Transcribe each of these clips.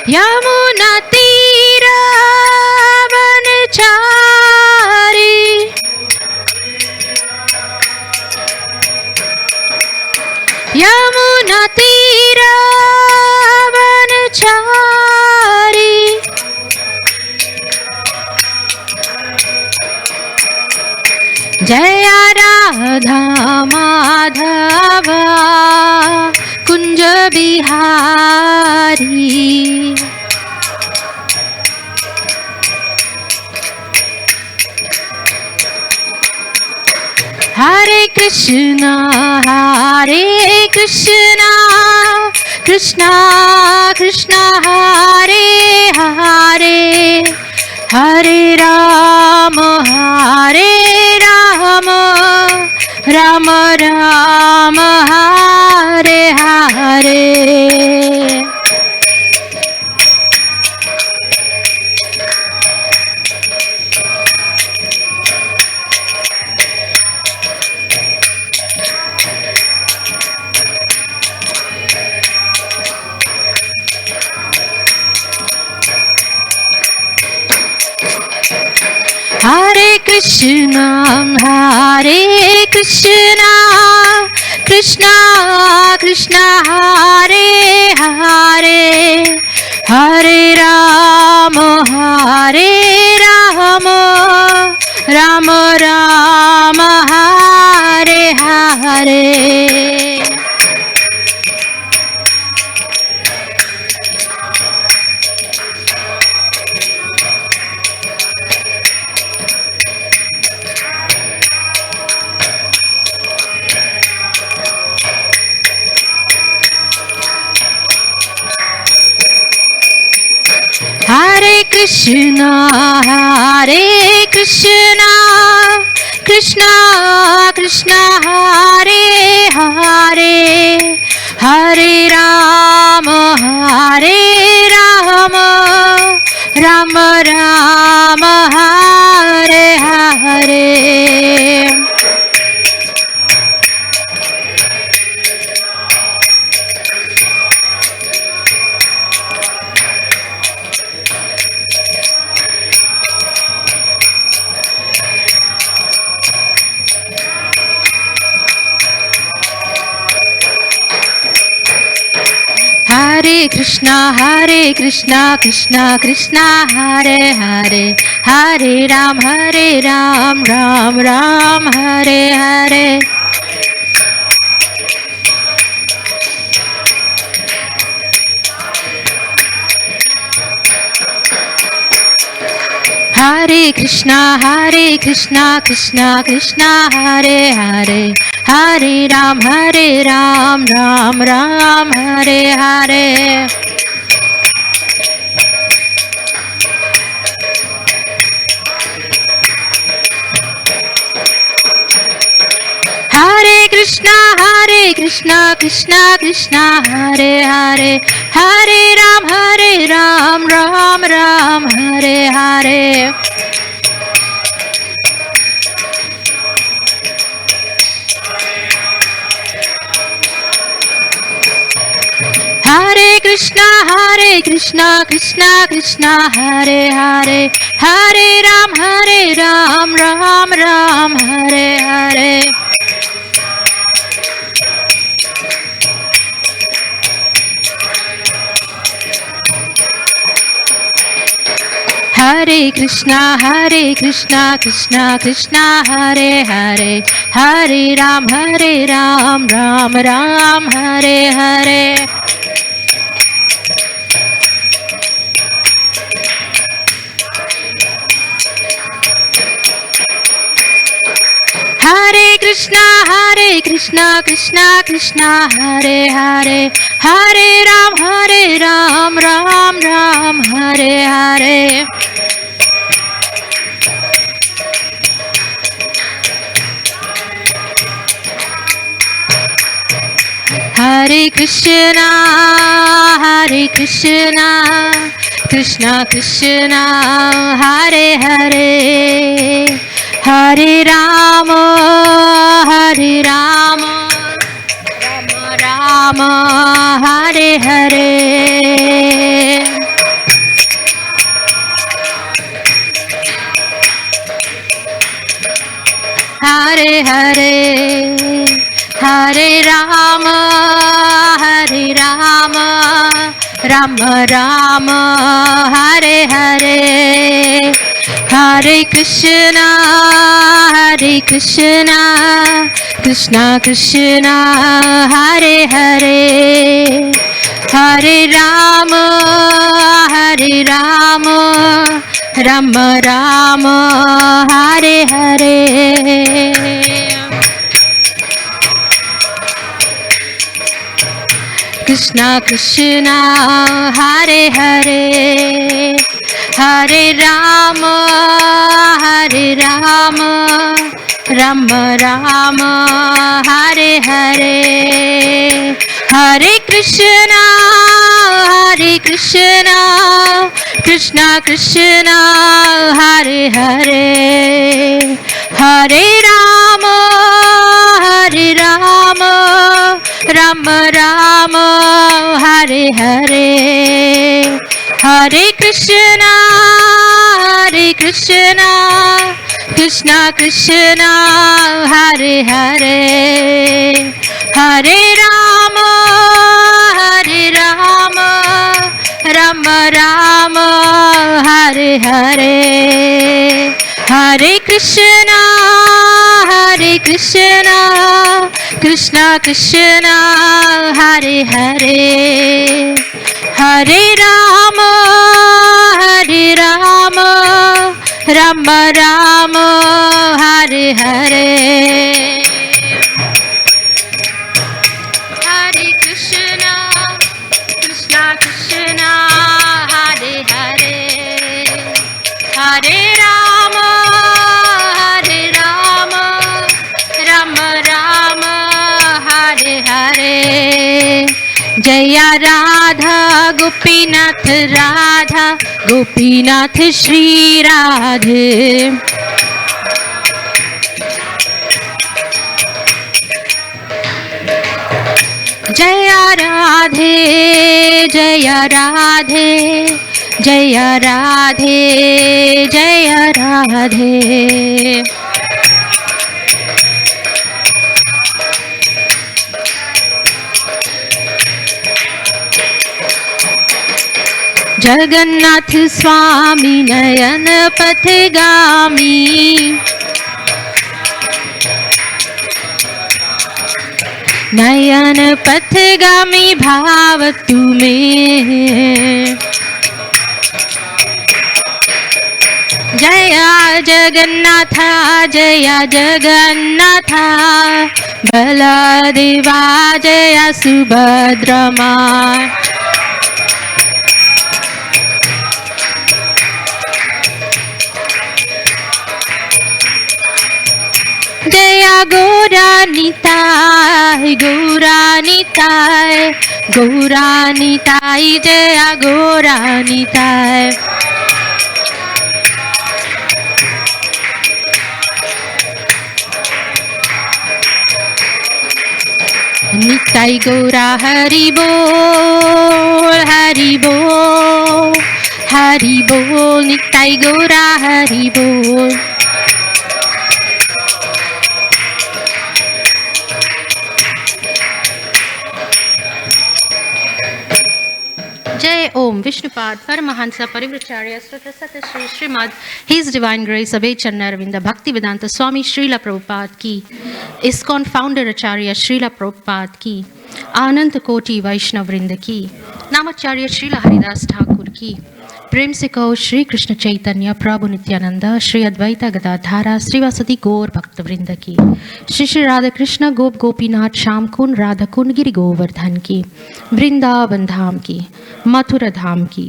यमुना तीरा वनचारी, यमुना तीरा वनचारी, जय राधा माधवा कुंज बिहारी। हरे कृष्णा कृष्णा कृष्णा हरे हरे, हरे राम राम राम हरे हरे। हरे कृष्णा कृष्णा कृष्णा हरे हरे, हरे राम राम राम हरे हरे। हरे कृष्णा कृष्णा कृष्णा हरे हरे, हरे राम राम राम हरे हरे। हरे कृष्णा कृष्णा कृष्णा हरे हरे, हरे राम राम राम हरे हरे। हरे कृष्णा कृष्णा कृष्णा हरे हरे, हरे राम राम राम हरे हरे। हरे कृष्णा कृष्णा कृष्णा हरे हरे, हरे राम राम राम हरे हरे। हरे कृष्णा कृष्णा कृष्णा हरे हरे, हरे राम राम राम हरे हरे। हरे कृष्णा कृष्णा कृष्णा हरे हरे, हरे राम राम राम हरे हरे। हरे कृष्णा कृष्णा हरे हरे, हरे राम राम राम हरे हरे। हरे कृष्णा कृष्णा कृष्णा हरे हरे, हरे Ram Ram Ram Hare Hare. Hare, Hare Rama, Hare Rama, Rama Rama, Hare Hare, Hare Krishna, Krishna Krishna, Hare Hare, Hare Rama, Rama Rama, Hare Hare. Krishna Krishna, Hare Hare, Hare Rama, Rama Rama, Hare Hare, Hare Krishna, Krishna Krishna, Hare Hare, Hare Rama, Rama Rama, Hare Hare, Hare Krishna, Krishna Krishna, Hare Hare, Hare Rama, Rama Rama, Hare Hare, Hare Krishna, Krishna Krishna, Hare Hare, Hare Rama, Rama Rama, Hare Hare, Hare Krishna, Krishna Krishna, Hare Hare, Hare Rama, Rama Rama, Hare Hare, Jaya Radha Gopinath Radha, Gopinath Shri Radhe, Jaya Radhe, Jaya Radhe, Jaya Radhe, Jaya Radhe. Jagannath स्वामी नयन पथगामी, नयन पथगामी भाव तुम्हें, जया जगन्नाथा, जया जगन्नाथा, बलदेवा जया सुभद्रमा, जया गौरानिताय, गौरानिताय, गौरानिताय, जया गौरानिताय, निताय गौरा हरि बोल, हरि बोल, हरि बोल, निताय गौरा हरि बोल। जय ओम Vishnupad Paramahamsa Parivrajakacharya Sat Shri Srimad his divine grace Abhay Charanaravinda Bhakti Vedanta Swami Srila Prabhupada की, ISKCON founder acharya Srila Prabhupada की, अनंत कोटि वैष्णव वृंद की, नामाचार्य श्रीला हरिदास ठाकुर की, प्रेम से कहो श्री कृष्ण चैतन्य प्रभु नित्यानंद, श्री अद्वैत गदाधारा श्रीवासदि गौर भक्त वृंद की, श्री श्री राधा कृष्ण गोप गोपीनाथ श्याम कुंड राधा कुंड गिरि गोवर्धन की, वृंदावन धाम की, मथुरा धाम की,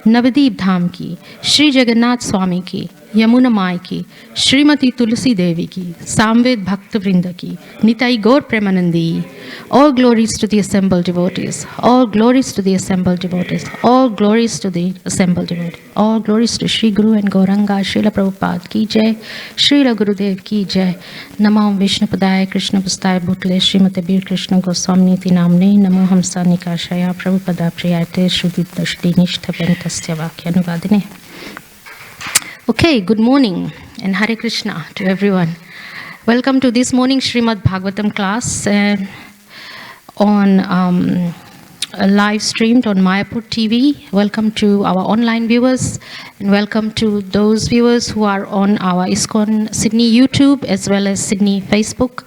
नवदीप धाम की, श्री जगन्नाथ स्वामी की, यमुना माई की, श्रीमती तुलसी देवी की, सामवेद भक्त वृंद की, निताई गौर Premanandi. All glories to the assembled devotees, all glories to the assembled devotees, all glories to the assembled devotees, all glories to Shri Guru and Gauranga, Srila Prabhupada ki jai, Srila Gurudev ki jai, Namo Vishnupadaya Krishna Pustaya Bhutle, Srimate Bir Krishna Goswami Niti Namne, Namo Hamsa Nikashaya Prabhupada Priyate, Shrudipta Shrinishta Ventasya Vakyanuvadine. Okay, good morning and Hare Krishna to everyone. Welcome to this morning Srimad Bhagavatam class on live streamed on Mayapur TV. Welcome to our online viewers and welcome to those viewers who are on our ISKCON Sydney YouTube as well as Sydney Facebook.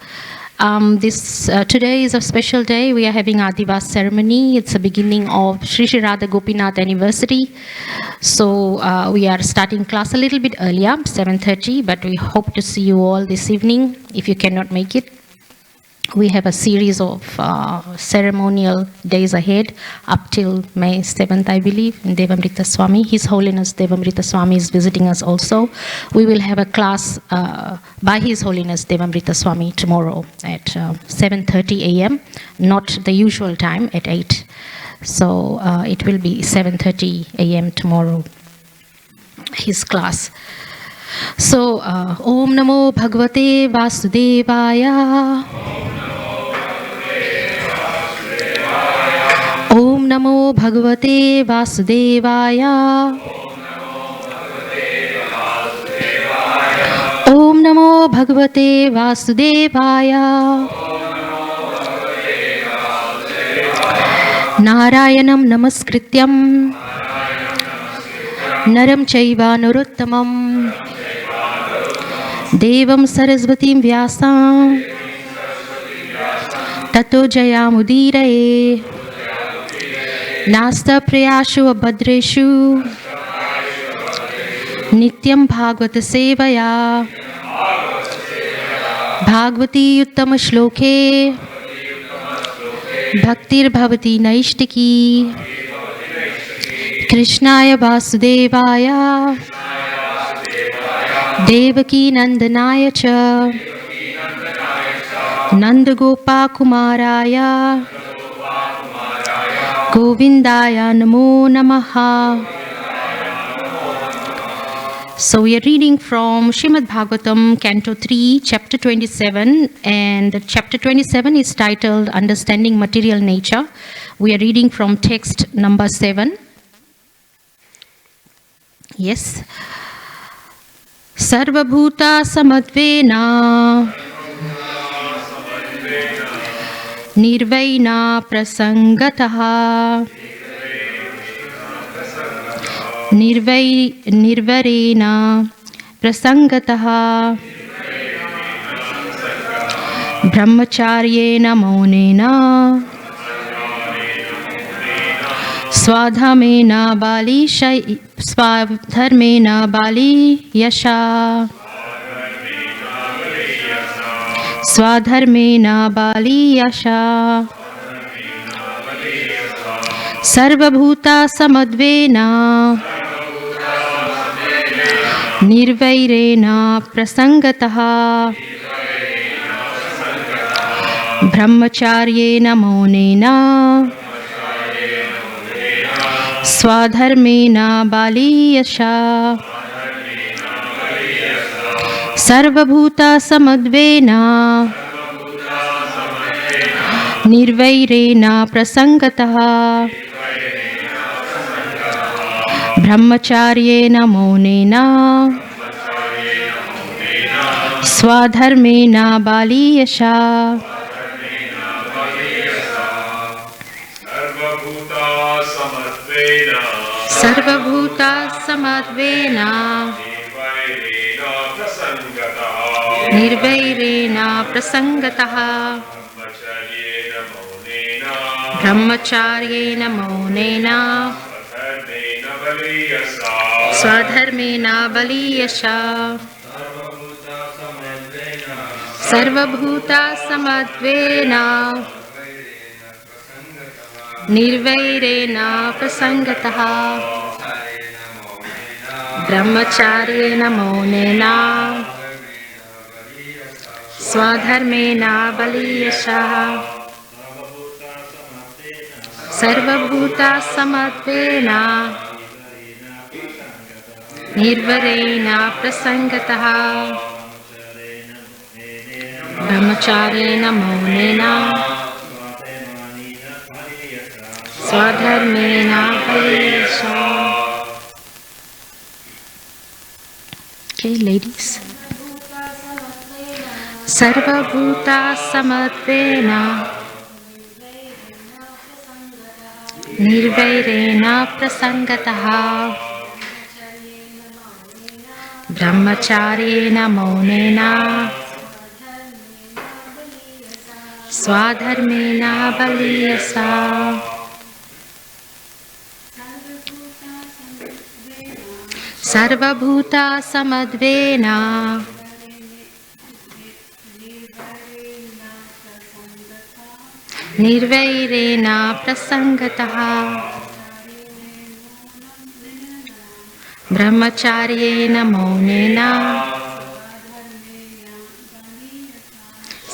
Today is a special day. We are having our Adivas ceremony. It's the beginning of Sri Sri Radha Gopinath anniversary. So we are starting class a little bit earlier, 7:30, but we hope to see you all this evening. If you cannot make it, we have a series of ceremonial days ahead up till May 7th, I believe, in Devamrita Swami. His Holiness Devamrita Swami is visiting us also. We will have a class by His Holiness Devamrita Swami tomorrow at 7:30 a.m., not the usual time at 8. So it will be 7:30 a.m. tomorrow, his class. So, Om Namo Bhagavate Vasudevaya. Om Namo Bhagavate Vasudevaya. Om Namo Bhagavate Vasudevaya. Narayanam Namaskrityam Naram Chaiva Narottamam Devam Sarasvatim Vyasam Tato Jayamudiraye Nasta Priyashu Abhadreshu Nityam Bhagavata Sevaya Bhagavati Uttama Shloke Bhaktir Bhavati Naishtiki Krishnaya Vasudevaya Devaki Nandanaya Cha Nandagopa Kumaraya Govindaya Namo Namaha. So we are reading from Srimad Bhagavatam, Canto 3, Chapter 27, and Chapter 27 is titled Understanding Material Nature. We are reading from text number 7. Yes. Sarvabhuta samadvena nirvaina prasangataha nirvarena prasangataha brahmacharyena maunena swadharmena bali yasha swadharmena bali yasha sarvabhuta samadvena nirvairena prasangataha brahmacharyena maunena swadharmena bali yasha sarvabhuta samadvena nirvairena prasangataha brahmacharyena maunena swadharmena bali yasha Sarvabhuta samadvena nirvairena prasangataha brahmacharyena maunena swadharmena bali yasha sarvabhuta samadvena nirvairena prasangataha brahmacharyena maunena swadharmena bali yasha sarvabhuta samadvena nirvarena prasangataha brahmacharyena maunena swadharmena bali yasha. Okay, ladies. Sarvabhuta samadvena nirvairena prasangataha brahmacharyena maunena swadharmena baliyasa. Sarvabhuta samadvena nirvairena prasangataha brahmacharyena maunena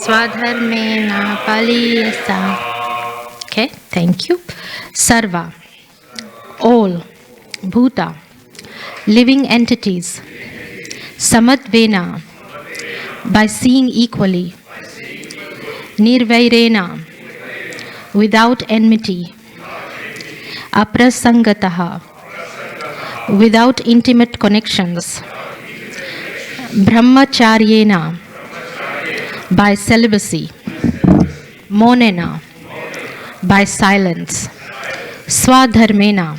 swadharmena paliyasa. Okay, thank you. Sarva, all, bhuta, living entities, samadvena, by seeing equally, nirvairena, without enmity, aprasangataha, without intimate connections, brahmacharyena, by celibacy, monena, by silence, swadharmena,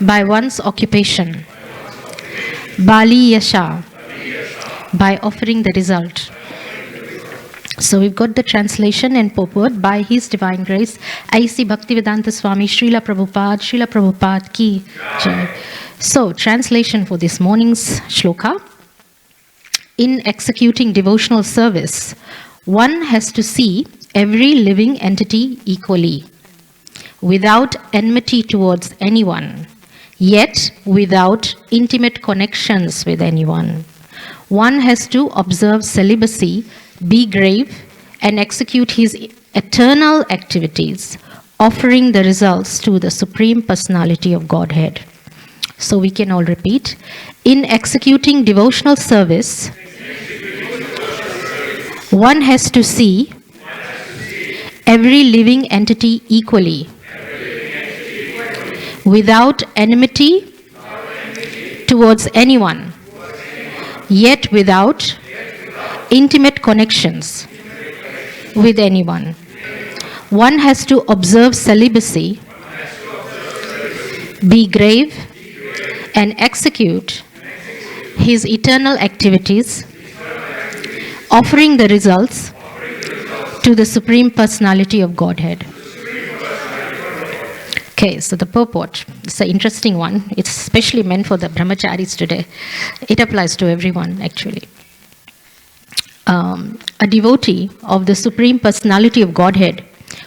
by one's occupation, baliyasha, by offering the result. So we've got the translation and purport. By His Divine Grace, A.C. Bhaktivedanta Swami Srila Prabhupada ki jai. So, translation for this morning's shloka. In executing devotional service, one has to see every living entity equally, without enmity towards anyone, yet without intimate connections with anyone. One has to observe celibacy, be grave, and execute his eternal activities, offering the results to the Supreme Personality of Godhead. So we can all repeat. In executing devotional service, one has to see every living entity equally, without enmity towards anyone, yet without intimate connections with anyone. One has to observe celibacy, be grave, and execute his eternal activities, offering the results to the Supreme Personality of Godhead. Okay, so the purport, it's an interesting one. It's especially meant for the brahmacharis today. It applies to everyone, actually. A devotee of the Supreme Personality of Godhead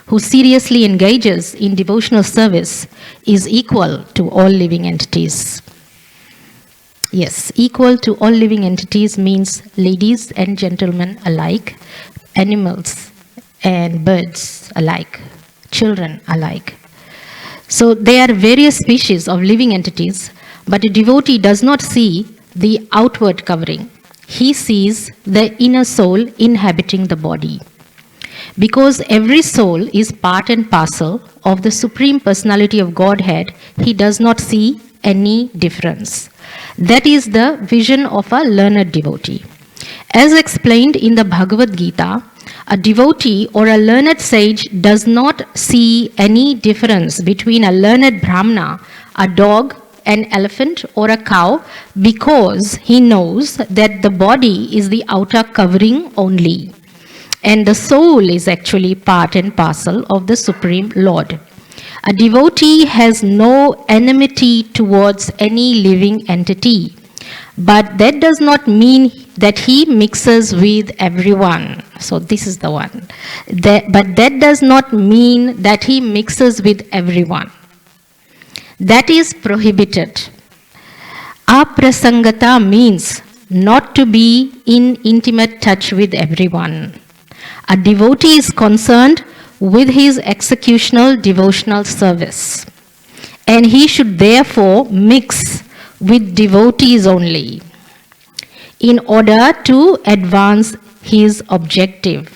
who seriously engages in devotional service is equal to all living entities. Yes, equal to all living entities means ladies and gentlemen alike, animals and birds alike, children alike. So there are various species of living entities, but a devotee does not see the outward covering. He sees the inner soul inhabiting the body. Because every soul is part and parcel of the Supreme Personality of Godhead, he does not see any difference. That is the vision of a learned devotee. As explained in the Bhagavad Gita, a devotee or a learned sage does not see any difference between a learned Brahmana, a dog, an elephant, or a cow, because he knows that the body is the outer covering only, and the soul is actually part and parcel of the Supreme Lord. A devotee has no enmity towards any living entity, but that does not mean that he mixes with everyone. So this is the one. But that does not mean that he mixes with everyone. That is prohibited. Aprasangata means not to be in intimate touch with everyone. A devotee is concerned with his executional devotional service, and he should therefore mix with devotees only in order to advance his objective.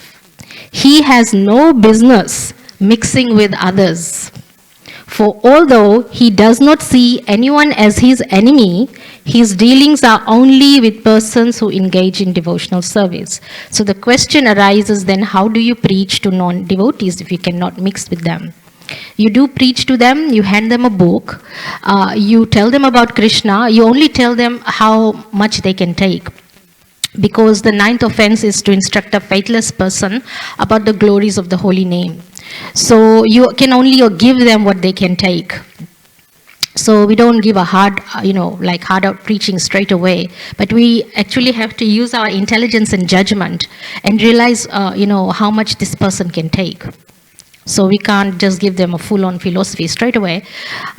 He has no business mixing with others. For although he does not see anyone as his enemy, his dealings are only with persons who engage in devotional service. So the question arises then, how do you preach to non-devotees if you cannot mix with them? You do preach to them, you hand them a book, you tell them about Krishna, you only tell them how much they can take. Because the ninth offense is to instruct a faithless person about the glories of the holy name. So you can only give them what they can take. So we don't give a hard, hard out preaching straight away, but we actually have to use our intelligence and judgment and realize, how much this person can take. So we can't just give them a full-on philosophy straight away.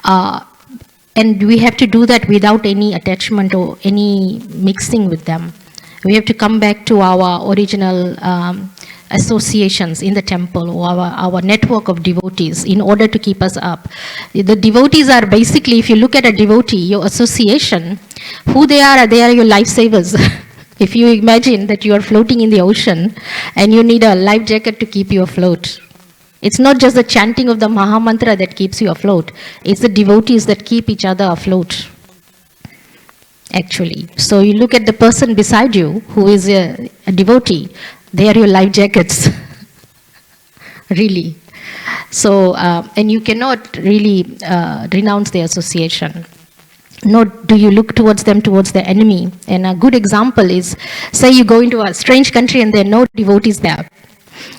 And we have to do that without any attachment or any mixing with them. We have to come back to our original associations in the temple or our network of devotees in order to keep us up. The devotees are basically, if you look at a devotee, your association, who they are your lifesavers. If you imagine that you are floating in the ocean and you need a life jacket to keep you afloat. It's not just the chanting of the Maha Mantra that keeps you afloat. It's the devotees that keep each other afloat. Actually. So you look at the person beside you who is a devotee, they are your life jackets. Really. So, and you cannot really renounce the association. Nor do you look towards them, towards the enemy. And a good example is, say you go into a strange country and there are no devotees there.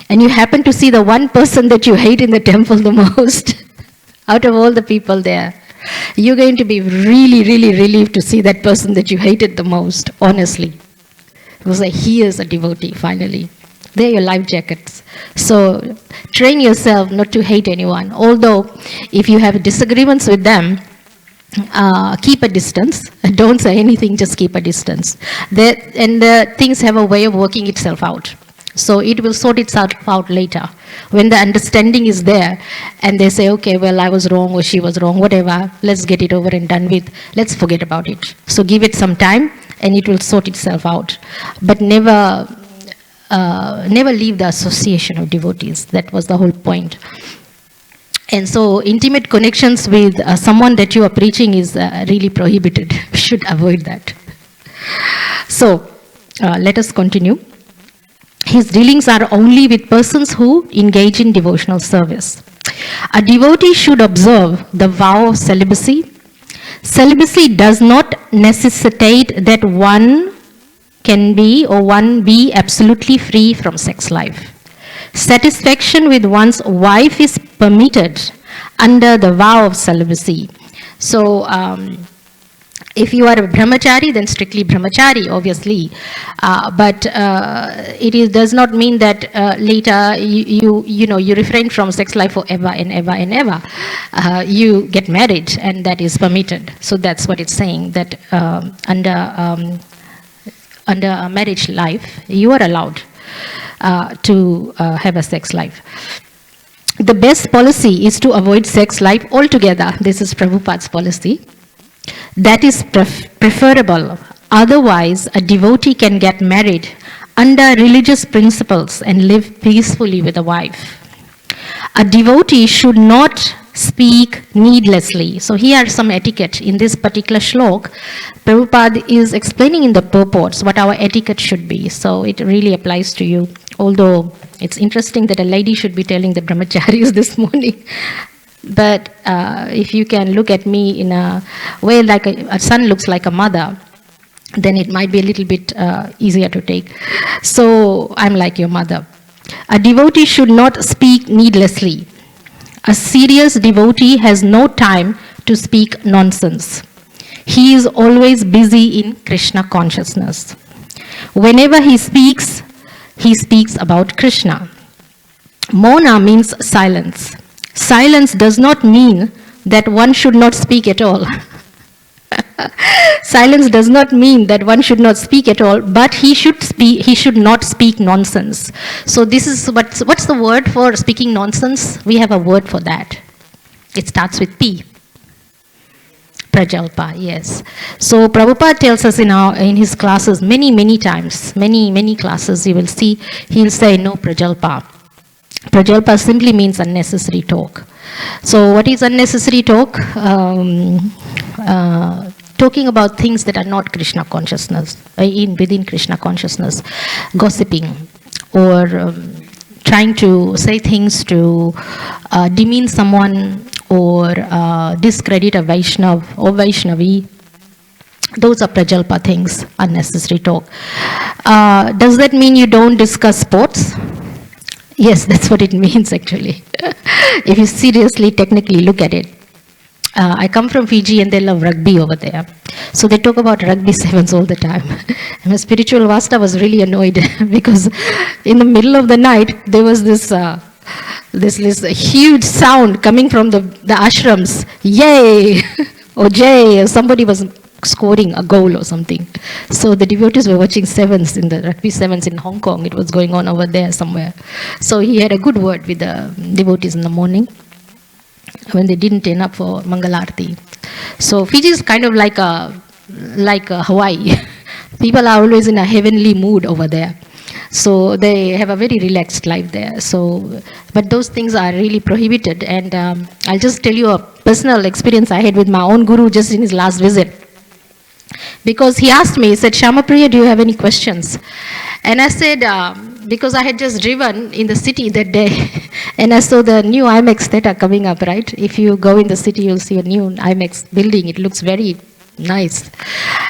And you happen to see the one person that you hate in the temple the most, out of all the people there. You're going to be really, really relieved to see that person that you hated the most, honestly. Because he is a devotee, finally. They're your life jackets. So train yourself not to hate anyone. Although, if you have disagreements with them, keep a distance. Don't say anything, just keep a distance. And things have a way of working itself out. So it will sort itself out later. When the understanding is there and they say, okay, well, I was wrong or she was wrong, whatever, let's get it over and done with. Let's forget about it. So give it some time and it will sort itself out. But never leave the association of devotees. That was the whole point. And so intimate connections with someone that you are preaching is really prohibited. We should avoid that. So let us continue. His dealings are only with persons who engage in devotional service. A devotee should observe the vow of celibacy. Celibacy does not necessitate that one be absolutely free from sex life. Satisfaction with one's wife is permitted under the vow of celibacy. So, if you are a brahmachari, then strictly brahmachari, obviously. But it does not mean that later you refrain from sex life forever and ever and ever. You get married, and that is permitted. So that's what it's saying, that under a marriage life, you are allowed to have a sex life. The best policy is to avoid sex life altogether. This is Prabhupada's policy. That is preferable. Otherwise, a devotee can get married under religious principles and live peacefully with a wife. A devotee should not speak needlessly. So here are some etiquette. In this particular shlok, Prabhupada is explaining in the purports what our etiquette should be. So it really applies to you. Although it's interesting that a lady should be telling the brahmacharis this morning. But if you can look at me in a way like a son looks like a mother, then it might be a little bit easier to take. So I'm like your mother. A devotee should not speak needlessly. A serious devotee has no time to speak nonsense. He is always busy in Krishna consciousness. Whenever he speaks about Krishna. Mona means silence. Silence does not mean that one should not speak at all. Silence does not mean that one should not speak at all, but he should not speak nonsense. So this is what's the word for speaking nonsense? We have a word for that. It starts with P. Prajalpa, yes. So Prabhupada tells us in his classes many times, many classes you will see, he'll say no Prajalpa. Prajalpa simply means unnecessary talk. So what is unnecessary talk? Talking about things that are not Krishna consciousness, within Krishna consciousness, gossiping, or trying to say things to demean someone, or discredit a Vaishnav or Vaishnavi. Those are prajalpa things, unnecessary talk. Does that mean you don't discuss sports? Yes, that's what it means actually. If you seriously, technically look at it. I come from Fiji and they love rugby over there. So they talk about rugby sevens all the time. And my spiritual Vasta was really annoyed because in the middle of the night, there was this huge sound coming from the ashrams. Yay! Or Jay! Somebody was scoring a goal or something. So the devotees were watching sevens in the rugby sevens in Hong Kong. It was going on over there somewhere. So he had a good word with the devotees in the morning when they didn't turn up for Mangalarti. So Fiji is kind of like a Hawaii. People are always in a heavenly mood over there. So they have a very relaxed life there. So, but those things are really prohibited. And I'll just tell you a personal experience I had with my own guru just in his last visit. Because he asked me, he said, Syamapriya, do you have any questions? And I said, because I had just driven in the city that day, and I saw the new IMAX theater coming up, right? If you go in the city, you'll see a new IMAX building. It looks very nice.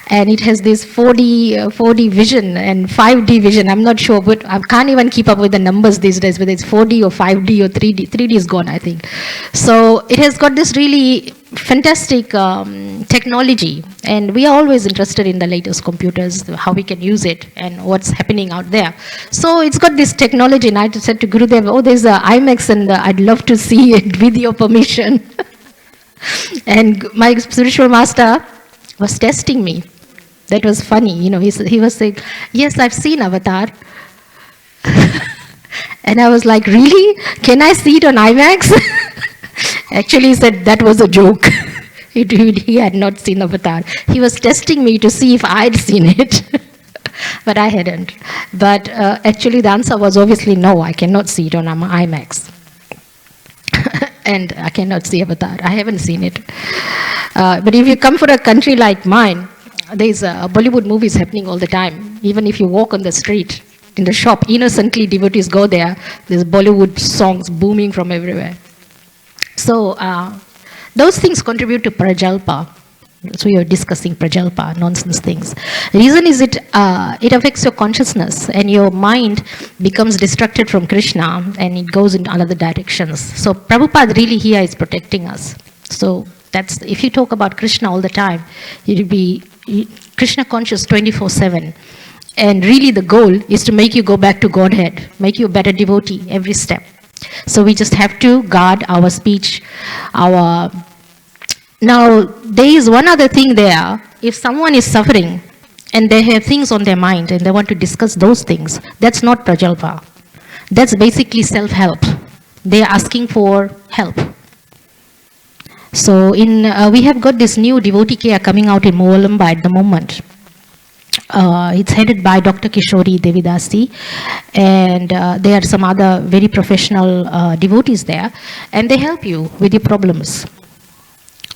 And it has this 4D vision and 5D vision. I'm not sure, but I can't even keep up with the numbers these days, whether it's 4D or 5D or 3D. 3D is gone, I think. So it has got this really fantastic technology. And we are always interested in the latest computers, how we can use it and what's happening out there. So it's got this technology. And I said to Gurudev, oh, there's an IMAX and I'd love to see it with your permission. And my spiritual master was testing me. That was funny, you know. He was saying, yes, I've seen Avatar. And I was like, really? Can I see it on IMAX? Actually, he said that was a joke. He had not seen Avatar. He was testing me to see if I'd seen it. But I hadn't. But actually, the answer was obviously no, I cannot see it on IMAX. And I cannot see Avatar. I haven't seen it. But if you come for a country like mine, there's Bollywood movies happening all the time. Even if you walk on the street, in the shop, innocently devotees go there. There's Bollywood songs booming from everywhere. So those things contribute to prajalpa. So you're discussing prajalpa, nonsense things. The reason is it affects your consciousness and your mind becomes distracted from Krishna and it goes in other directions. So Prabhupada really here is protecting us. So that's, if you talk about Krishna all the time, you'll be Krishna conscious 24/7. And really the goal is to make you go back to Godhead, make you a better devotee every step. So we just have to guard our speech, Now, there is one other thing there. If someone is suffering and they have things on their mind and they want to discuss those things, that's not prajalpa. That's basically self-help. They are asking for help. So we have got this new devotee care coming out in Movalamba at the moment. It's headed by Dr. Kishori Devidasi, and there are some other very professional devotees there, and they help you with your problems.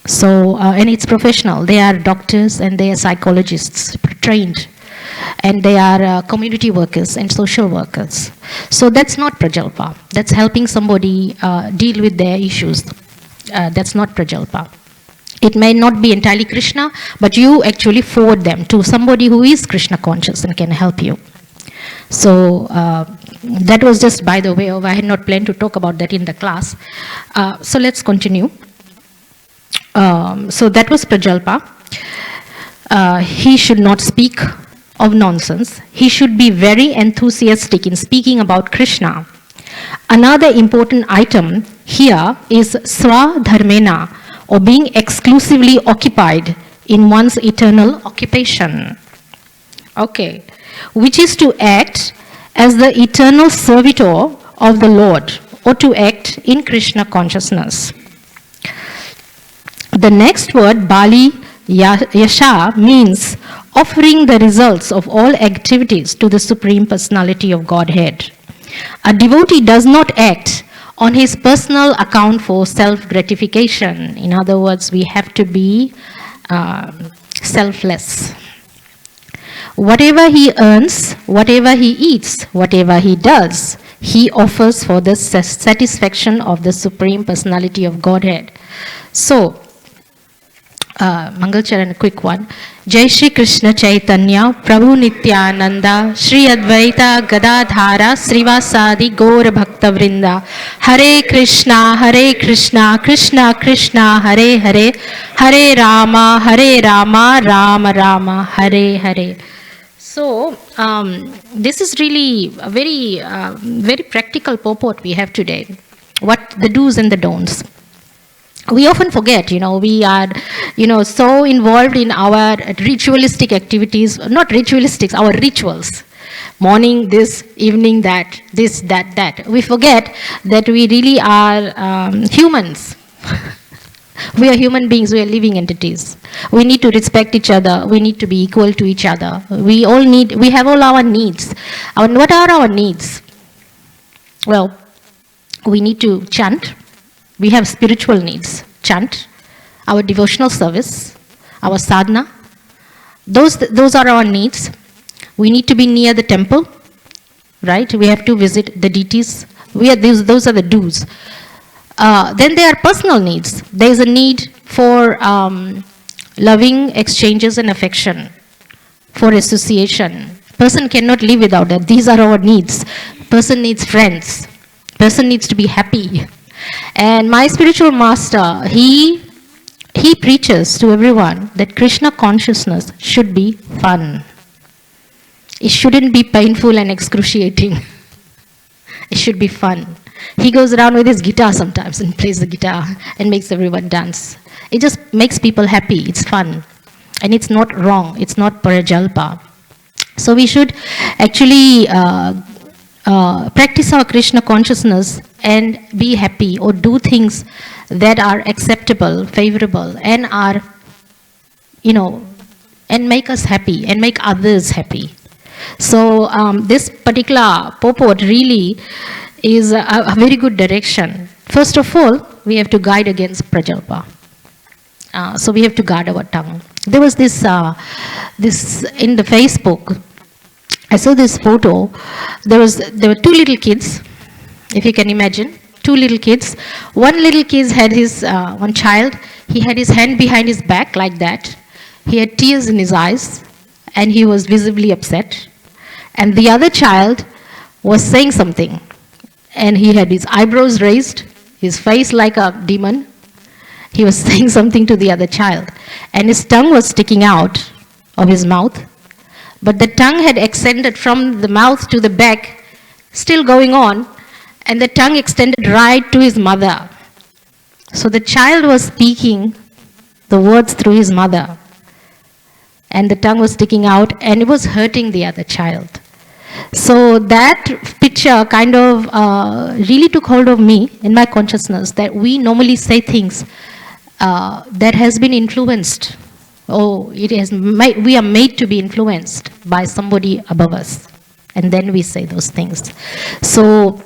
So, and it's professional. They are doctors and they are psychologists trained, and they are community workers and social workers. So that's not prajalpa. That's helping somebody deal with their issues. That's not prajalpa. It may not be entirely Krishna, but you actually forward them to somebody who is Krishna conscious and can help you. So that was just by the way of, I had not planned to talk about that in the class. So let's continue. So that was prajalpa. He should not speak of nonsense. He should be very enthusiastic in speaking about Krishna. Another important item here is swadharmena, or being exclusively occupied in one's eternal occupation. Okay, which is to act as the eternal servitor of the Lord, or to act in Krishna consciousness. The next word, Bali Yasha, means offering the results of all activities to the Supreme Personality of Godhead. A devotee does not act on his personal account for self-gratification. In other words, we have to be selfless. Whatever he earns, whatever he eats, whatever he does, he offers for the satisfaction of the Supreme Personality of Godhead. So, Mangal Charan, a quick one. Jai Shri Krishna Chaitanya, Prabhu Nityananda, Shri Advaita Gadadhara, Srivasadi Gaura Bhakta Vrinda, Hare Krishna, Krishna Krishna, Hare Hare, Hare Rama, Rama Rama, Hare Hare. So, this is really a very, very practical purport we have today. What the do's and the don'ts. We often forget, we are, so involved in our ritualistic activities, not ritualistic, our rituals. Morning this, evening that, this, that. We forget that we really are humans. We are human beings, we are living entities. We need to respect each other, we need to be equal to each other. We have all our needs. What are our needs? Well, we need to chant. We have spiritual needs, chant, our devotional service, our sadhana. Those are our needs. We need to be near the temple, right? We have to visit the deities. Those are the do's. Then there are personal needs. There is a need for loving exchanges and affection, for association. Person cannot live without that. These are our needs. Person needs friends. Person needs to be happy. And my spiritual master, he preaches to everyone that Krishna consciousness should be fun. It shouldn't be painful and excruciating. It should be fun. He goes around with his guitar sometimes and plays the guitar and makes everyone dance. It just makes people happy. It's fun. And it's not wrong. It's not parajalpa. So we should actually practice our Krishna consciousness and be happy or do things that are acceptable, favorable, and are, and make us happy and make others happy. So this particular purport really is a very good direction. First of all, we have to guide against prajalpa. So we have to guard our tongue. There was this in the Facebook. I saw this photo. There were two little kids, if you can imagine, two little kids. One little kid had one child. He had his hand behind his back like that. He had tears in his eyes, and he was visibly upset. And the other child was saying something, and he had his eyebrows raised, his face like a demon. He was saying something to the other child, and his tongue was sticking out of his mouth. But the tongue had extended from the mouth to the back, still going on, and the tongue extended right to his mother. So the child was speaking the words through his mother, and the tongue was sticking out, and it was hurting the other child. So that picture kind of really took hold of me in my consciousness, that we normally say things that has been influenced. We are made to be influenced by somebody above us, and then we say those things. So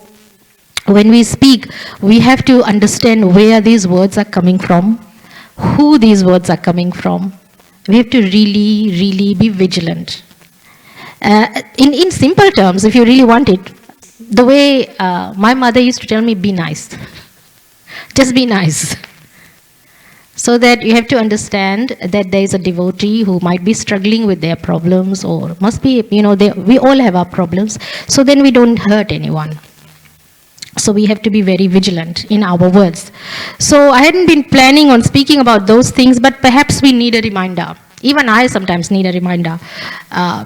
when we speak, we have to understand where these words are coming from, who these words are coming from. We have to really, really be vigilant. In simple terms, if you really want it, the way my mother used to tell me, be nice. Just be nice. So that you have to understand that there is a devotee who might be struggling with their problems, or must be, we all have our problems. So then we don't hurt anyone. So we have to be very vigilant in our words. So I hadn't been planning on speaking about those things, but perhaps we need a reminder. Even I sometimes need a reminder,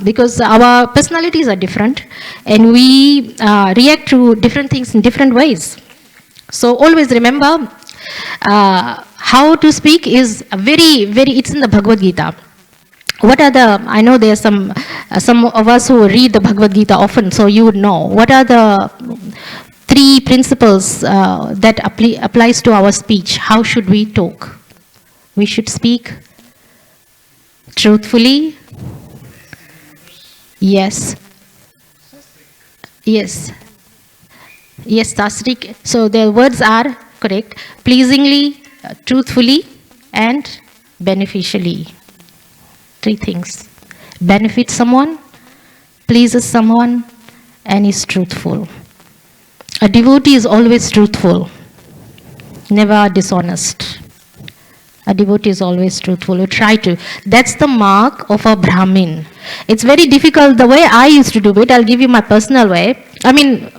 because our personalities are different, and we react to different things in different ways. So always remember, how to speak is it's in the Bhagavad Gita. I know there are some of us who read the Bhagavad Gita often, so you would know. What are the 3 principles that applies to our speech? How should we talk? We should speak truthfully. Yes. Yes, Sastrik. So the words are correct. Pleasingly, truthfully, and beneficially. Three things. Benefits someone, pleases someone, and is truthful. A devotee is always truthful, never dishonest. A devotee is always truthful. You try to. That's the mark of a Brahmin. It's very difficult. The way I used to do it, I'll give you my personal way. I mean,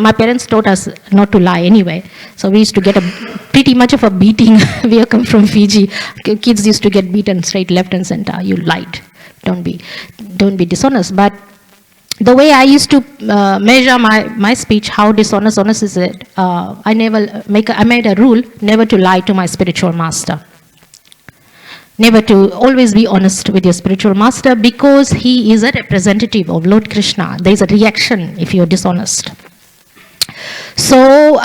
my parents taught us not to lie anyway. So we used to get a pretty much of a beating. We come from Fiji. Kids used to get beaten straight, left and center. You lied. Don't be dishonest. But the way I used to measure my speech, how honest is it? I made a rule never to lie to my spiritual master. Never to always be honest with your spiritual master, because he is a representative of Lord Krishna. There is a reaction if you're dishonest. So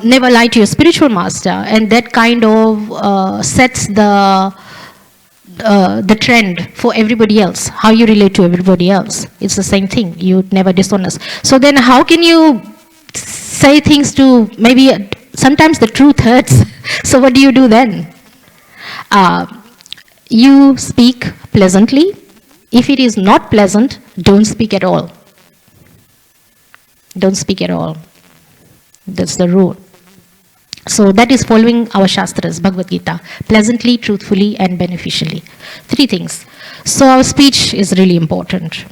never lie to your spiritual master, and that kind of sets the trend for everybody else, how you relate to everybody else. It's the same thing. You never dishonest. So then how can you say things to, maybe sometimes the truth hurts. So what do you do then? You speak pleasantly. If it is not pleasant, don't speak at all. Don't speak at all. That's the rule. So that is following our Shastras, Bhagavad Gita, pleasantly, truthfully, and beneficially. Three things. So our speech is really important.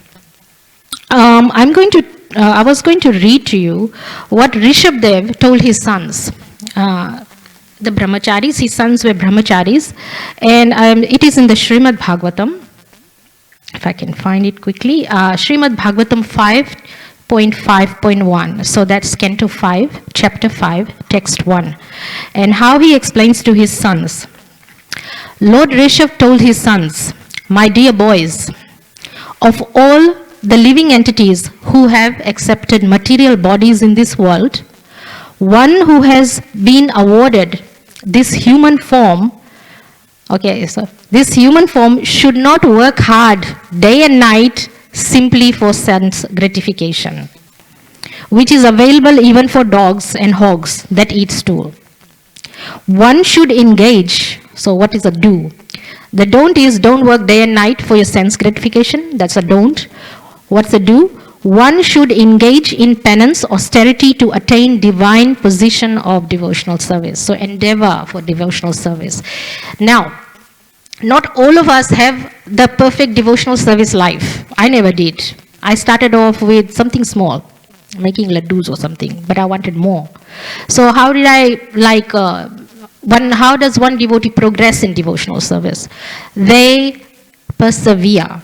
I was going to read to you what Rishabhdev told his sons. The brahmacharis, his sons were brahmacharis, and it is in the Srimad Bhagavatam. If I can find it quickly, Srimad Bhagavatam 5.5.1. So that's Canto 5, Chapter 5, Text 1. And how he explains to his sons. Lord Rishabh told his sons, my dear boys, of all the living entities who have accepted material bodies in this world, one who has been awarded this human form, this human form should not work hard day and night simply for sense gratification, which is available even for dogs and hogs that eat stool. One should engage. So what is a do? The don't is don't work day and night for your sense gratification. That's a don't. What's a do? One should engage in penance, austerity to attain divine position of devotional service. So endeavor for devotional service. Now, not all of us have the perfect devotional service life. I never did. I started off with something small, making laddus or something, but I wanted more. So how did I, how does one devotee progress in devotional service? They persevere.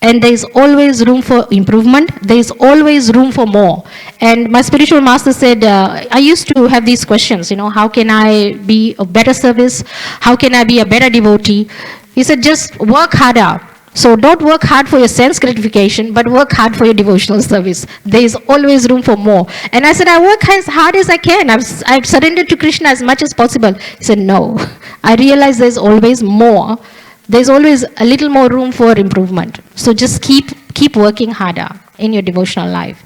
And there is always room for improvement. There is always room for more. And my spiritual master said, I used to have these questions, how can I be of better service? How can I be a better devotee? He said, just work harder. So don't work hard for your sense gratification, but work hard for your devotional service. There is always room for more. And I said, I work as hard as I can. I've surrendered to Krishna as much as possible. He said, no. I realize there's always more. There's always a little more room for improvement. So just keep working harder in your devotional life.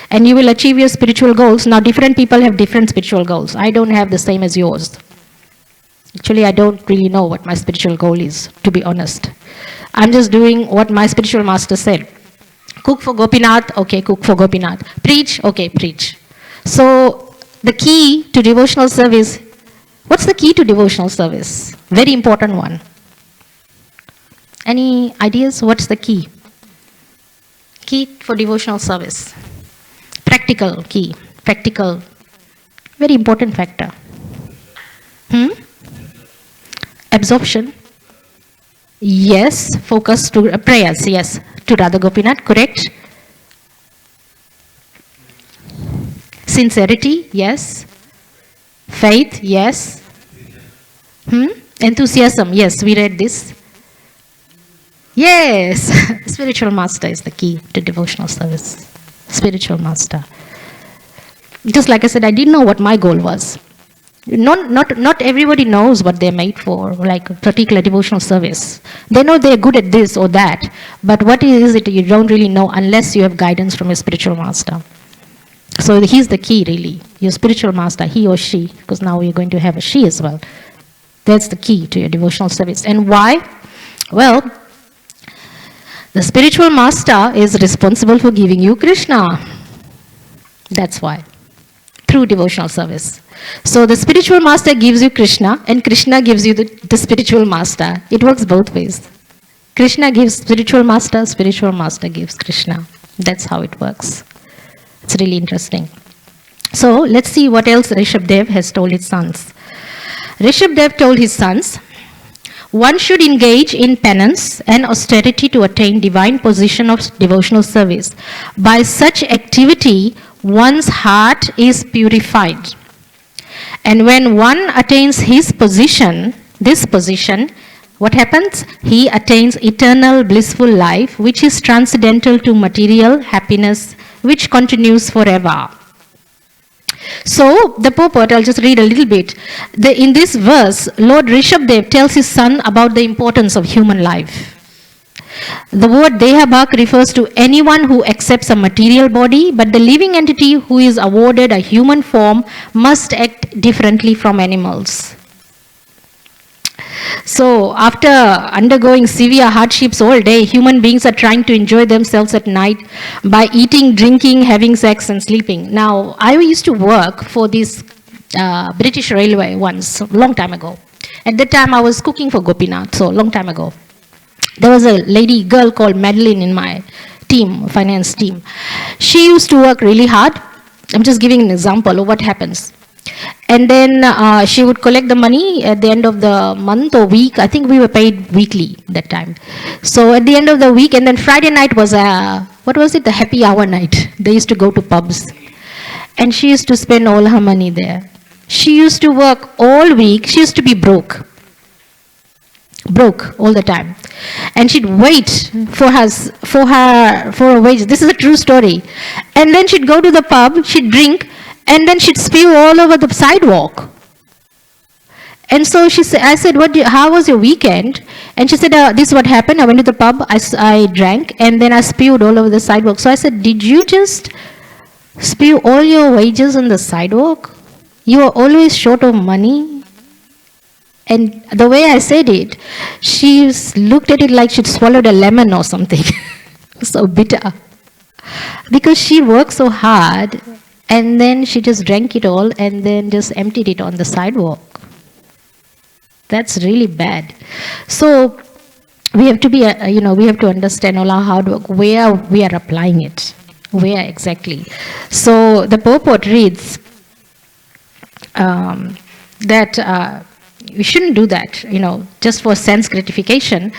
And you will achieve your spiritual goals. Now, different people have different spiritual goals. I don't have the same as yours. Actually, I don't really know what my spiritual goal is, to be honest. I'm just doing what my spiritual master said. Cook for Gopinath, okay, cook for Gopinath. Preach, okay, preach. So the key to devotional service, what's the key to devotional service? Very important one. Any ideas? What's the key? Key for devotional service. Practical key. Practical. Very important factor. Absorption. Yes. Focus to prayers. Yes. To Radha Gopinath. Correct. Sincerity. Yes. Faith. Yes. Enthusiasm. Yes. We read this. Yes, spiritual master is the key to devotional service. Spiritual master. Just like I said, I didn't know what my goal was. Not everybody knows what they're made for, like a particular devotional service. They know they're good at this or that, but what is it you don't really know unless you have guidance from a spiritual master. So he's the key, really. Your spiritual master, he or she, because now you're going to have a she as well. That's the key to your devotional service. And why? Well, the spiritual master is responsible for giving you Krishna. That's why. Through devotional service. So the spiritual master gives you Krishna, and Krishna gives you the spiritual master. It works both ways. Krishna gives spiritual master gives Krishna. That's how it works. It's really interesting. So let's see what else Rishabhdev has told his sons. Rishabhdev told his sons, one should engage in penance and austerity to attain divine position of devotional service. By such activity, one's heart is purified. And when one attains this position, what happens? He attains eternal blissful life, which is transcendental to material happiness, which continues forever. So, the purport, I'll just read a little bit. In this verse, Lord Rishabhdev tells his son about the importance of human life. The word Dehabhak refers to anyone who accepts a material body, but the living entity who is awarded a human form must act differently from animals. So, after undergoing severe hardships all day, human beings are trying to enjoy themselves at night by eating, drinking, having sex, and sleeping. Now, I used to work for this British Railway once, a long time ago. At that time, I was cooking for Gopinath, so long time ago. There was a girl called Madeline in my team, finance team. She used to work really hard. I'm just giving an example of what happens. And then she would collect the money at the end of the month or week. I think we were paid weekly that time. So at the end of the week, and then Friday night was the happy hour night. They used to go to pubs. And she used to spend all her money there. She used to work all week. She used to be broke all the time. And she'd wait for her wages. This is a true story. And then she'd go to the pub, she'd drink, and then she'd spew all over the sidewalk. And so I said, how was your weekend? And she said, this is what happened. I went to the pub, I drank, and then I spewed all over the sidewalk. So I said, did you just spew all your wages on the sidewalk? You are always short of money. And the way I said it, she looked at it like she'd swallowed a lemon or something. So bitter. Because she worked so hard, and then she just drank it all and then just emptied it on the sidewalk. That's really bad. So we have to be, we have to understand all our hard work, where we are applying it, where exactly. So the purport reads that we shouldn't do that, just for sense gratification.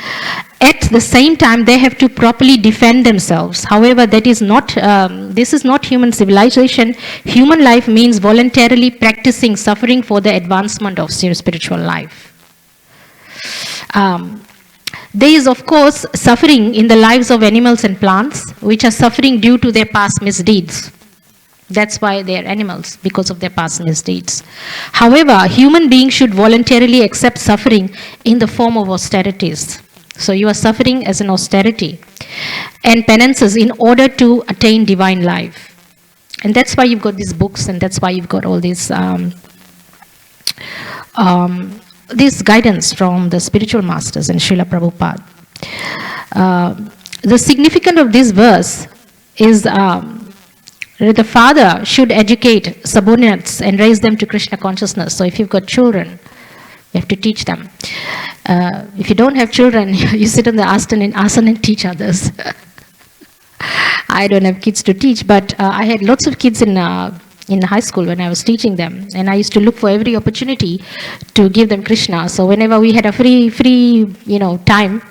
At the same time, they have to properly defend themselves. However, this is not human civilization. Human life means voluntarily practicing suffering for the advancement of spiritual life. There is, of course, suffering in the lives of animals and plants, which are suffering due to their past misdeeds. That's why they are animals, because of their past misdeeds. However, human beings should voluntarily accept suffering in the form of austerities. So you are suffering as an austerity and penances in order to attain divine life. And that's why you've got these books, and that's why you've got all these this guidance from the spiritual masters and Srila Prabhupada. The significance of this verse is the father should educate subordinates and raise them to Krishna consciousness. So if you've got children, you have to teach them. If you don't have children, you sit on the asana and teach others. I don't have kids to teach, but I had lots of kids in high school when I was teaching them, and I used to look for every opportunity to give them Krishna. So whenever we had a free time,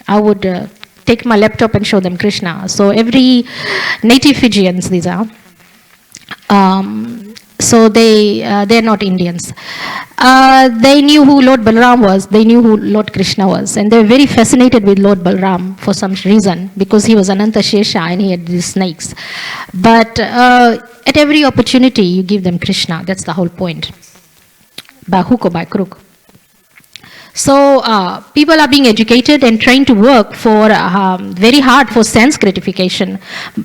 I would take my laptop and show them Krishna. So every native Fijians, these are. So they're not Indians. They knew who Lord Balram was. They knew who Lord Krishna was. And they were very fascinated with Lord Balram for some reason, because he was Ananta Shesha and he had these snakes. But at every opportunity, you give them Krishna. That's the whole point. By hook or by crook. So people are being educated and trained to work for very hard for sense gratification,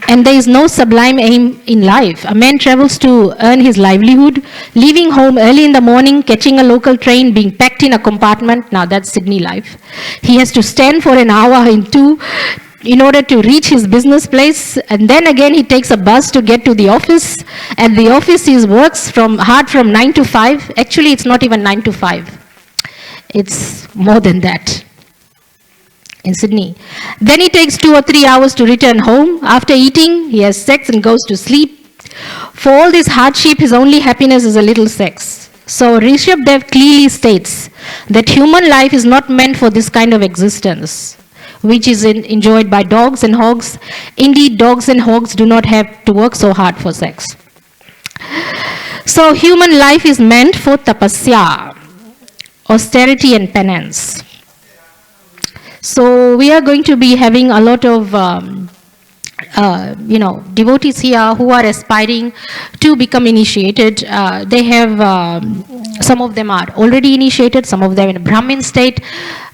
and there is no sublime aim in life. A man travels to earn his livelihood, leaving home early in the morning, catching a local train, being packed in a compartment. Now that's Sydney life. He has to stand for an hour in order to reach his business place, and then again he takes a bus to get to the office. At the office he works hard from 9 to 5. Actually it's not even 9 to 5. It's more than that in Sydney. Then he takes 2 or 3 hours to return home. After eating, he has sex and goes to sleep. For all this hardship, his only happiness is a little sex. So Rishabhdev clearly states that human life is not meant for this kind of existence, which is enjoyed by dogs and hogs. Indeed, dogs and hogs do not have to work so hard for sex. So human life is meant for tapasya, austerity and penance. So we are going to be having a lot of devotees here who are aspiring to become initiated. They have, some of them are already initiated, some of them in a Brahmin state.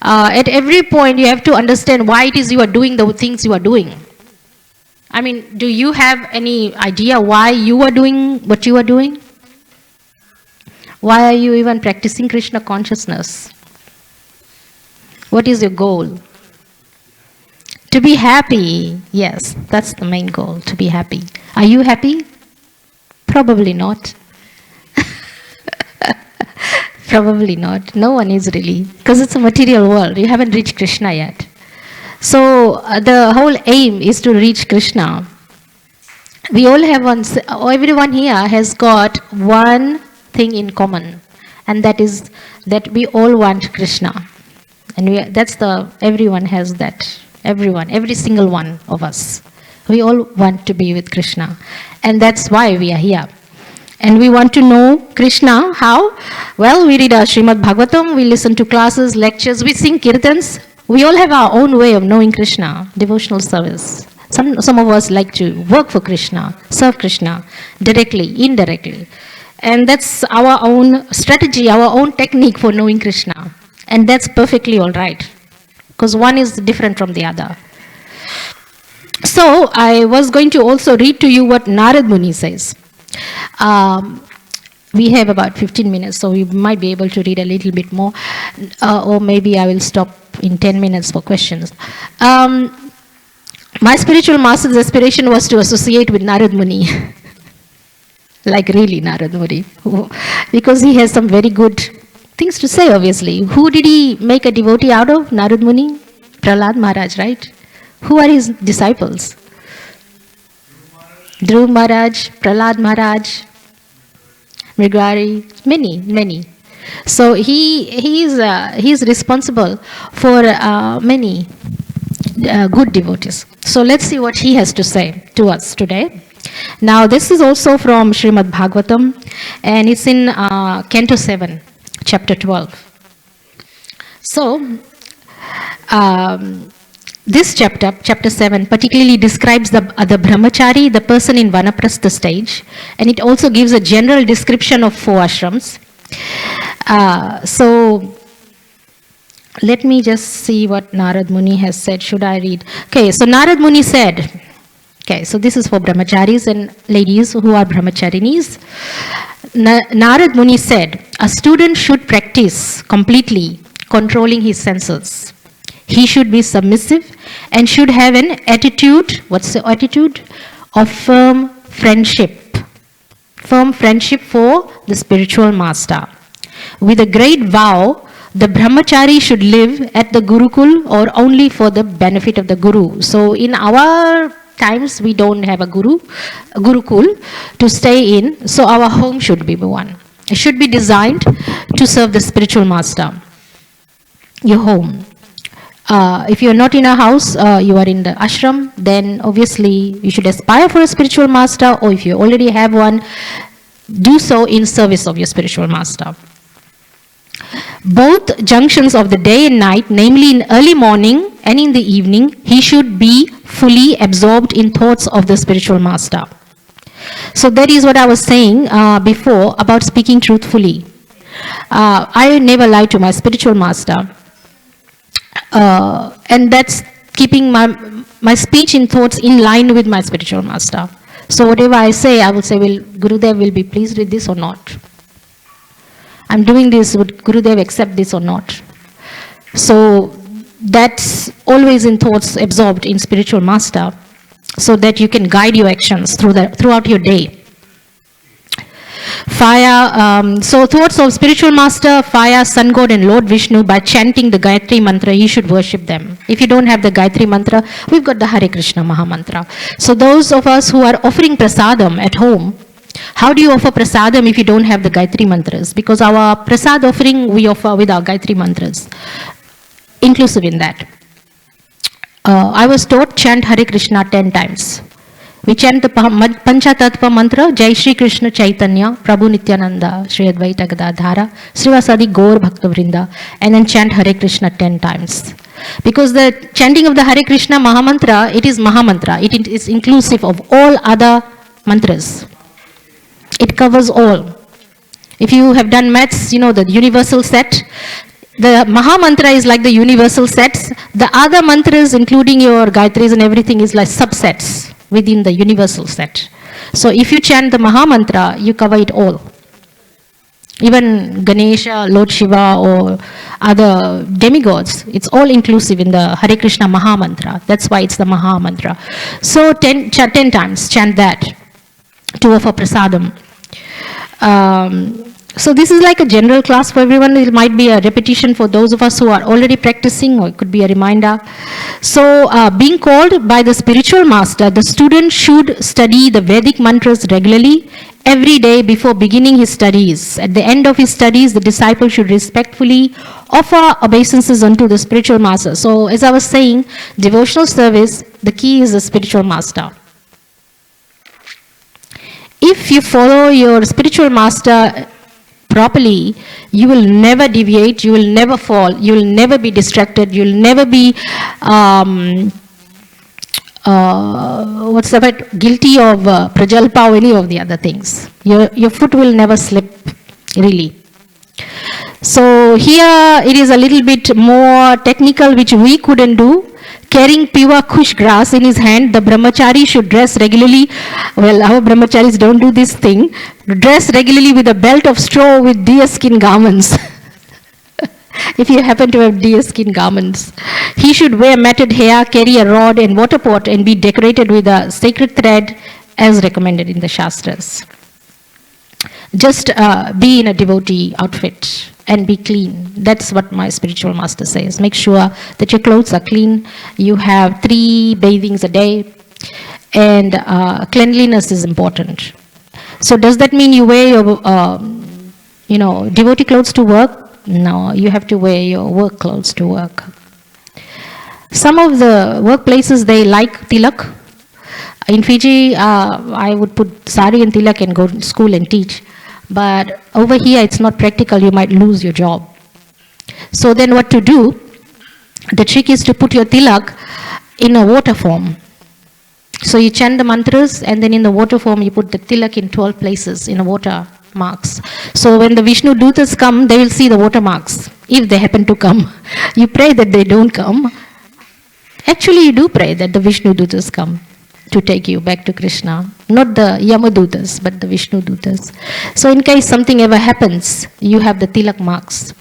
At every point you have to understand why it is you are doing the things you are doing. I mean, do you have any idea why you are doing what you are doing? Why are you even practicing Krishna consciousness? What is your goal? To be happy. Yes, that's the main goal, to be happy. Are you happy? Probably not. Probably not. No one is really. Because it's a material world. You haven't reached Krishna yet. So the whole aim is to reach Krishna. We all have everyone here has got one thing in common, and that is that we all want Krishna, and everyone has that. Every single one of us, we all want to be with Krishna, and that's why we are here. And we want to know Krishna. How? Well, we read our Srimad Bhagavatam, we listen to classes, lectures, we sing kirtans. We all have our own way of knowing Krishna, devotional service. Some of us like to work for Krishna, serve Krishna, directly, indirectly. And that's our own strategy, our own technique for knowing Krishna. And that's perfectly all right, because one is different from the other. So I was going to also read to you what Narada Muni says. We have about 15 minutes, so we might be able to read a little bit more, or maybe I will stop in 10 minutes for questions. My spiritual master's aspiration was to associate with Narada Muni. Like really Narada Muni, because he has some very good things to say, obviously. Who did he make a devotee out of, Narada Muni? Prahlad Maharaj, right? Who are his disciples? Dhruv Maharaj, Prahlad Maharaj, Mrigari, many. So he is responsible for many good devotees. So let's see what he has to say to us today. Now this is also from Srimad Bhagavatam, and it's in Canto 7, Chapter 12. So this chapter 7, particularly describes the brahmachari, the person in vanaprastha stage, and it also gives a general description of 4 ashrams. So let me just see what Narada Muni has said. Should I read? Okay, so Narada Muni said, okay, so this is for brahmacharis and ladies who are brahmacharinis. Narada Muni said, a student should practice completely controlling his senses. He should be submissive and should have an attitude, what's the attitude? Of firm friendship. Firm friendship for the spiritual master. With a great vow, the brahmachari should live at the Gurukul or only for the benefit of the Guru. So in our times, we don't have a Gurukul to stay in, so our home should be one. It should be designed to serve the spiritual master. Your home. If you're not in a house, you are in the ashram, then obviously you should aspire for a spiritual master, or if you already have one, do so in service of your spiritual master. Both junctions of the day and night, namely in early morning and in the evening, he should be fully absorbed in thoughts of the spiritual master. So that is what I was saying before about speaking truthfully. I never lie to my spiritual master. And that's keeping my speech and thoughts in line with my spiritual master. So whatever I say, I will say, will Gurudev will be pleased with this or not? I'm doing this, would Gurudev accept this or not? So that's always in thoughts absorbed in spiritual master, so that you can guide your actions throughout your day. Fire, so thoughts of spiritual master, fire, sun god and Lord Vishnu, by chanting the Gayatri mantra, you should worship them. If you don't have the Gayatri mantra, we've got the Hare Krishna Maha Mantra. So those of us who are offering prasadam at home, how do you offer prasadam if you don't have the Gayatri mantras? Because our prasad offering we offer with our Gayatri mantras, inclusive in that. I was taught chant Hare Krishna 10 times. We chant the Panchatattva mantra, Jai Shri Krishna Chaitanya, Prabhu Nityananda, Shri Advaita Gadadhara, Srivasadi Gaur Bhakta Vrinda, and then chant Hare Krishna 10 times. Because the chanting of the Hare Krishna Maha Mantra, it is Maha Mantra. It is inclusive of all other mantras. It covers all. If you have done maths, you know the universal set. The Maha Mantra is like the universal sets. The other mantras, including your Gayatris and everything, is like subsets within the universal set. So if you chant the Maha Mantra, you cover it all. Even Ganesha, Lord Shiva, or other demigods, it's all inclusive in the Hare Krishna Maha Mantra. That's why it's the Maha Mantra. So 10 times chant that to offer prasadam. So this is like a general class for everyone. It might be a repetition for those of us who are already practicing, or it could be a reminder. So being called by the spiritual master, the student should study the Vedic mantras regularly every day before beginning his studies. At the end of his studies, the disciple should respectfully offer obeisances unto the spiritual master. So as I was saying, devotional service, the key is the spiritual master. If you follow your spiritual master properly, you will never deviate, you will never fall, you will never be distracted, you will never be guilty of prajalpa or any of the other things. Your foot will never slip, really. So here it is a little bit more technical, which we couldn't do. Carrying pure kush grass in his hand, the brahmachari should dress regularly. Well, our brahmacharis don't do this thing. Dress regularly with a belt of straw with deer skin garments. If you happen to have deer skin garments. He should wear matted hair, carry a rod and water pot, and be decorated with a sacred thread as recommended in the Shastras. Just be in a devotee outfit and be clean. That's what my spiritual master says. Make sure that your clothes are clean. You have 3 bathings a day, and cleanliness is important. So does that mean you wear your devotee clothes to work? No, you have to wear your work clothes to work. Some of the workplaces, they like tilak. In Fiji, I would put sari and tilak and go to school and teach. But over here, it's not practical. You might lose your job. So then what to do? The trick is to put your tilak in a water form. So you chant the mantras, and then in the water form, you put the tilak in 12 places in a water marks. So when the Vishnu Dutas come, they will see the water marks, if they happen to come. You pray that they don't come. Actually, you do pray that the Vishnu Dutas come to take you back to Krishna. Not the Yamadutas, but the Vishnu Dutas. So in case something ever happens, you have the tilak marks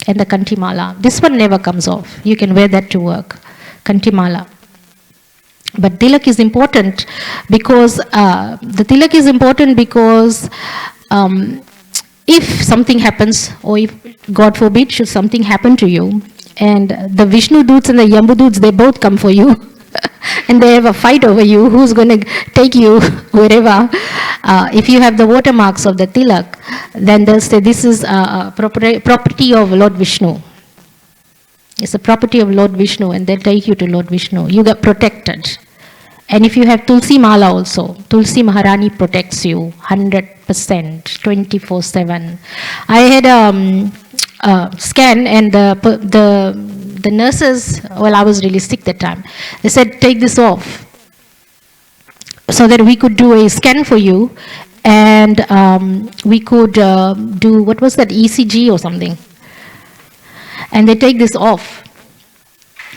and the kantimala. This one never comes off. You can wear that to work. Kantimala. But tilak is important because if something happens, or if God forbid should something happen to you, and the Vishnu Doots and the Yambu Doots, they both come for you, and they have a fight over you, who's going to take you wherever. If you have the watermarks of the tilak, then they'll say this is a property of Lord Vishnu. It's a property of Lord Vishnu, and they'll take you to Lord Vishnu. You get protected. And if you have Tulsi Mala also, Tulsi Maharani protects you 100%, 24/7. I had a scan, and the nurses, well, I was really sick that time. They said, take this off so that we could do a scan for you, and we could do, what was that, ECG or something. And they take this off.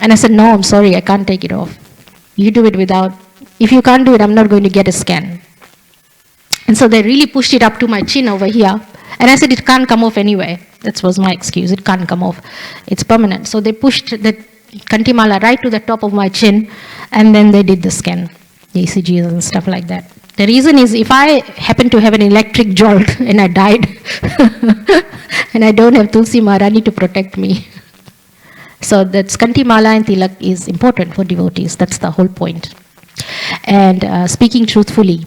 And I said, no, I'm sorry, I can't take it off. You do it without, if you can't do it, I'm not going to get a scan. And so they really pushed it up to my chin over here. And I said, it can't come off anyway. That was my excuse, it can't come off. It's permanent. So they pushed the Kantimala right to the top of my chin, and then they did the scan, the ECGs and stuff like that. The reason is, if I happen to have an electric jolt and I died, and I don't have Tulsi Maharani to protect me. So that Kantimala and Tilak is important for devotees. That's the whole point. And speaking truthfully,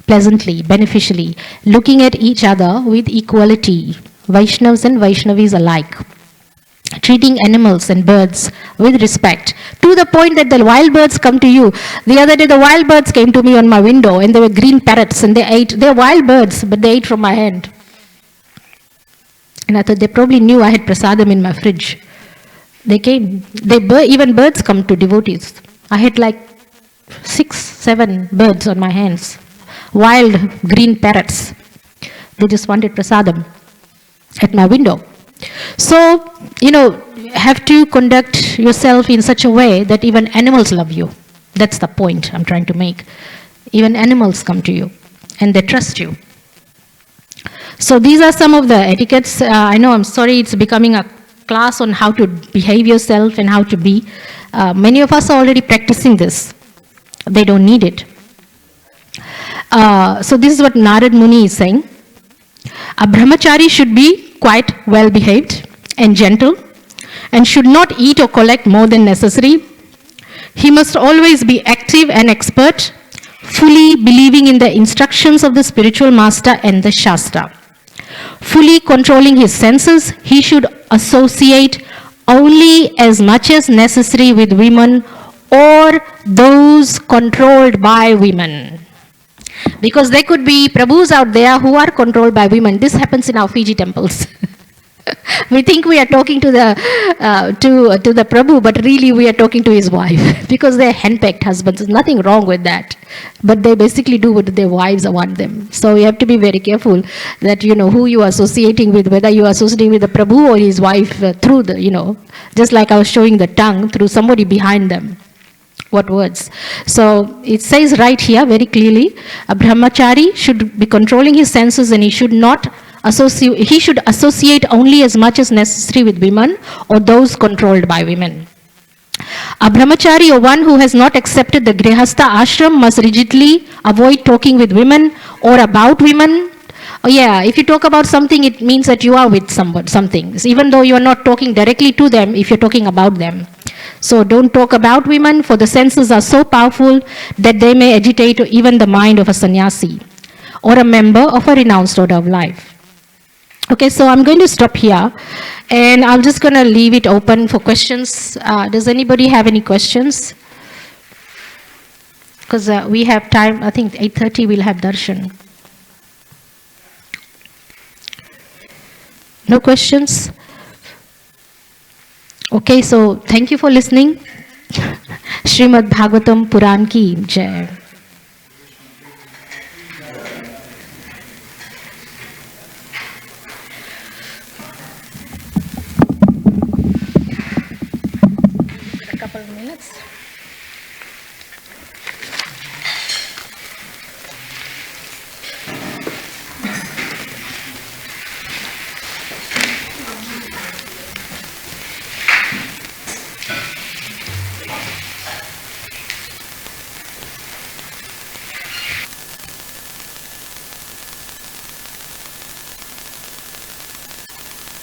pleasantly, beneficially, looking at each other with equality, Vaishnavas and Vaishnavis alike, treating animals and birds with respect, to the point that the wild birds come to you. The other day, the wild birds came to me on my window, and they were green parrots, and they're wild birds, but they ate from my hand. And I thought they probably knew I had prasadam in my fridge. They came. Even birds come to devotees. I had like 6, 7 birds on my hands. Wild green parrots. They just wanted prasadam at my window. So, have to conduct yourself in such a way that even animals love you. That's the point I'm trying to make. Even animals come to you and they trust you. So these are some of the etiquettes. I know, I'm sorry, it's becoming a class on how to behave yourself and how to be. Many of us are already practicing this. They don't need it. So this is what Narada Muni is saying. A brahmachari should be quite well behaved and gentle, and should not eat or collect more than necessary. He must always be active and expert, fully believing in the instructions of the spiritual master and the Shastra. Fully controlling his senses, he should associate only as much as necessary with women or those controlled by women. Because there could be Prabhus out there who are controlled by women. This happens in our Fiji temples. We think we are talking to the Prabhu, but really we are talking to his wife, because they're henpecked husbands. There's nothing wrong with that, but they basically do what their wives want them. So you have to be very careful that who you are associating with, whether you are associating with the Prabhu or his wife through the just like I was showing the tongue, through somebody behind them. What words? So it says right here very clearly, a brahmachari should be controlling his senses, and he should associate only as much as necessary with women or those controlled by women. A brahmachari, or one who has not accepted the grihastha ashram, must rigidly avoid talking with women or about women. Oh yeah, if you talk about something, it means that you are with something, even though you are not talking directly to them, if you're talking about them. So don't talk about women, for the senses are so powerful that they may agitate even the mind of a sannyasi or a member of a renounced order of life. Okay, so I'm going to stop here, and I'm just going to leave it open for questions. Does anybody have any questions? Because we have time, I think 8:30 we'll have darshan. No questions? Okay, so thank you for listening. Srimad Bhagavatam Puran ki Jai. A couple of minutes.